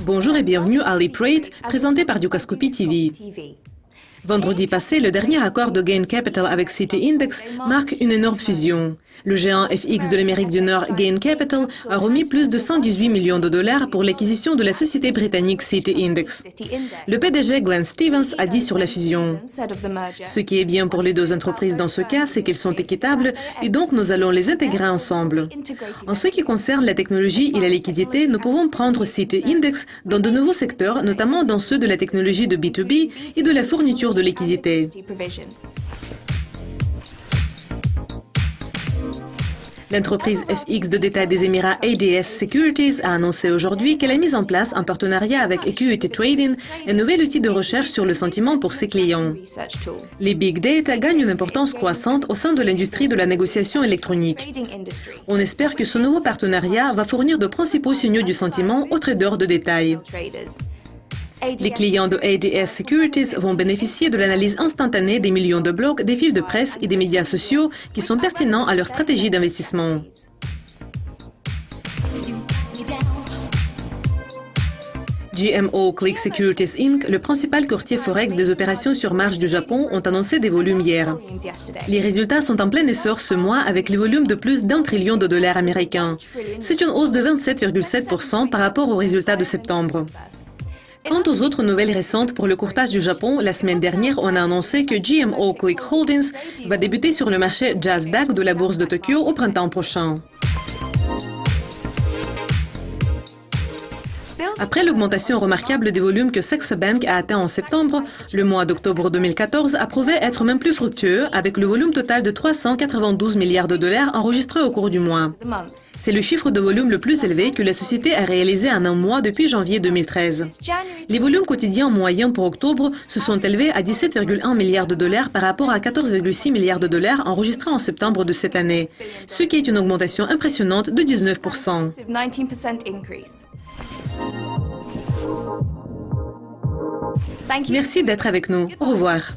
Bonjour et bienvenue à Leap Rate, présenté par Dukascopy TV. Vendredi passé, le dernier accord de Gain Capital avec City Index marque une énorme fusion. Le géant FX de l'Amérique du Nord, Gain Capital, a remis plus de 118 millions de dollars pour l'acquisition de la société britannique City Index. Le PDG Glenn Stevens a dit sur la fusion: « Ce qui est bien pour les deux entreprises dans ce cas, c'est qu'elles sont équitables et donc nous allons les intégrer ensemble. En ce qui concerne la technologie et la liquidité, nous pouvons prendre City Index dans de nouveaux secteurs, notamment dans ceux de la technologie de B2B et de la fourniture de liquidité. » L'entreprise FX de détail des Émirats ADS Securities a annoncé aujourd'hui qu'elle a mis en place un partenariat avec Equity Trading, un nouvel outil de recherche sur le sentiment pour ses clients. Les big data gagnent une importance croissante au sein de l'industrie de la négociation électronique. On espère que ce nouveau partenariat va fournir de principaux signaux du sentiment aux traders de détail. Les clients de ADS Securities vont bénéficier de l'analyse instantanée des millions de blogs, des fils de presse et des médias sociaux qui sont pertinents à leur stratégie d'investissement. GMO Click Securities Inc., le principal courtier forex des opérations sur marge du Japon, ont annoncé des volumes hier. Les résultats sont en plein essor ce mois avec les volumes de plus d'1 trillion de dollars américains. C'est une hausse de 27,7% par rapport aux résultats de septembre. Quant aux autres nouvelles récentes pour le courtage du Japon, la semaine dernière, on a annoncé que GMO Click Holdings va débuter sur le marché JASDAQ de la bourse de Tokyo au printemps prochain. Après l'augmentation remarquable des volumes que Saxo Bank a atteint en septembre, le mois d'octobre 2014 a prouvé être même plus fructueux avec le volume total de 392 milliards de dollars enregistré au cours du mois. C'est le chiffre de volume le plus élevé que la société a réalisé en un mois depuis janvier 2013. Les volumes quotidiens moyens pour octobre se sont élevés à 17,1 milliards de dollars par rapport à 14,6 milliards de dollars enregistrés en septembre de cette année, ce qui est une augmentation impressionnante de 19%. Merci d'être avec nous. Au revoir.